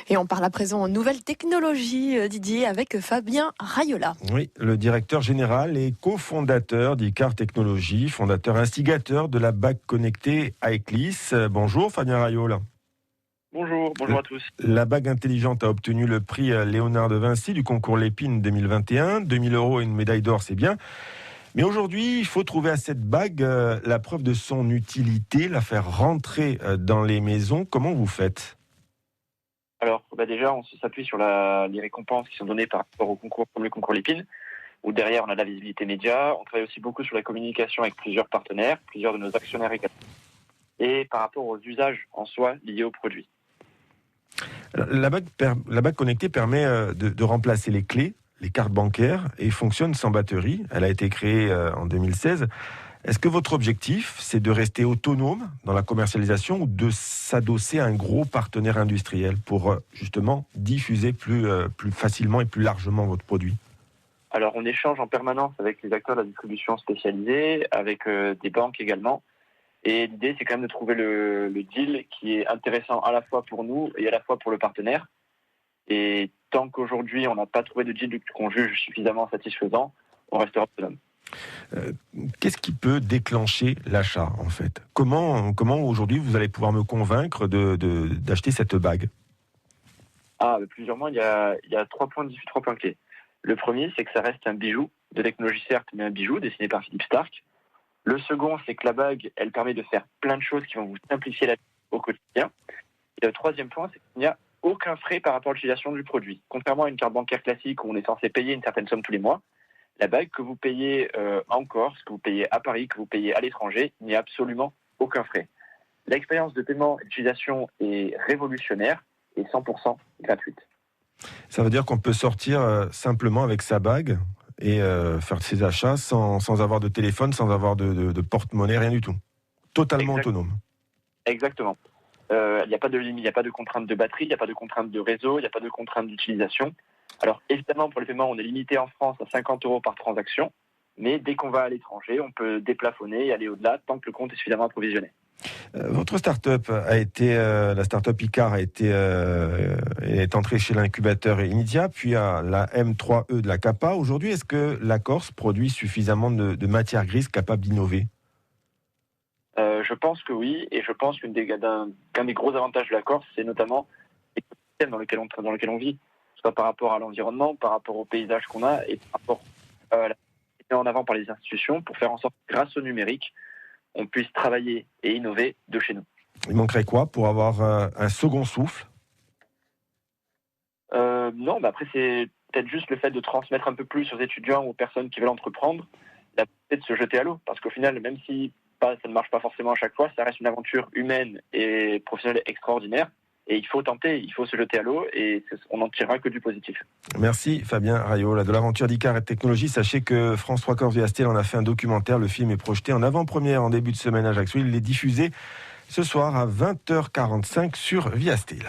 Et on parle à présent en nouvelles technologies, Didier, avec Fabien Rayola. Oui, le directeur général et cofondateur d'Icar Technologies, fondateur instigateur de la bague connectée Aeclis. Bonjour Fabien Rayola. Bonjour à tous. La bague intelligente a obtenu le prix Léonard de Vinci du concours Lépine 2021. 2000 € et une médaille d'or, c'est bien. Mais aujourd'hui, il faut trouver à cette bague la preuve de son utilité, la faire rentrer dans les maisons. Comment vous faites ? Alors, déjà, on s'appuie sur les récompenses qui sont données par rapport au concours, comme le concours Lépine, où derrière, on a de la visibilité média. On travaille aussi beaucoup sur la communication avec plusieurs partenaires, plusieurs de nos actionnaires également, et par rapport aux usages en soi liés au produit. La bague connectée permet de remplacer les clés, les cartes bancaires, et fonctionne sans batterie. Elle a été créée en 2016. Est-ce que votre objectif, c'est de rester autonome dans la commercialisation ou de s'adosser à un gros partenaire industriel pour justement diffuser plus facilement et plus largement votre produit ? Alors, on échange en permanence avec les acteurs de la distribution spécialisée, avec des banques également. Et l'idée, c'est quand même de trouver le deal qui est intéressant à la fois pour nous et à la fois pour le partenaire. Et tant qu'aujourd'hui, on n'a pas trouvé de deal qu'on juge suffisamment satisfaisant, on restera autonome. Qu'est-ce qui peut déclencher l'achat, en fait ? Comment aujourd'hui, vous allez pouvoir me convaincre d'acheter cette bague ? Plusieurs mois, il y a 3 points clés. Le premier, c'est que ça reste un bijou, de technologie certes, mais un bijou dessiné par Philippe Starck. Le second, c'est que la bague, elle permet de faire plein de choses qui vont vous simplifier la vie au quotidien. Et le troisième point, c'est qu'il n'y a aucun frais par rapport à l'utilisation du produit. Contrairement à une carte bancaire classique où on est censé payer une certaine somme tous les mois, la bague que vous payez en Corse, que vous payez à Paris, que vous payez à l'étranger, il n'y a absolument aucun frais. L'expérience de paiement et d'utilisation est révolutionnaire et 100% gratuite. Ça veut dire qu'on peut sortir simplement avec sa bague et faire ses achats sans avoir de téléphone, sans avoir de porte-monnaie, rien du tout. Totalement autonome. Exactement. Il n'y a pas de limite, il n'y a pas de contrainte de batterie, il n'y a pas de contrainte de réseau, il n'y a pas de contrainte d'utilisation. Alors évidemment, pour les paiements, on est limité en France à 50 € par transaction, mais dès qu'on va à l'étranger, on peut déplafonner et aller au-delà tant que le compte est suffisamment approvisionné. Votre start-up la start-up Icar est entrée chez l'incubateur Inidia, puis à la M3E de la CAPA. Aujourd'hui, est-ce que la Corse produit suffisamment de matières grises capables d'innover ? Je pense que oui, et je pense qu'un des gros avantages de la Corse, c'est notamment l'écosystème dans lequel on vit, soit par rapport à l'environnement, par rapport au paysage qu'on a, et par rapport à la mise en avant par les institutions, pour faire en sorte que grâce au numérique, on puisse travailler et innover de chez nous. Il manquerait quoi pour avoir un second souffle ? Non, après c'est peut-être juste le fait de transmettre un peu plus aux étudiants ou aux personnes qui veulent entreprendre, la possibilité de se jeter à l'eau, parce qu'au final, même si ça ne marche pas forcément à chaque fois, ça reste une aventure humaine et professionnelle extraordinaire. Et il faut tenter, il faut se jeter à l'eau et on n'en tirera que du positif. Merci Fabien Rayola de l'aventure d'Icar Technologies. Sachez que France 3 Corse Viastel en a fait un documentaire. Le film est projeté en avant-première en début de semaine à Ajaccio. Il est diffusé ce soir à 20h45 sur Viastel.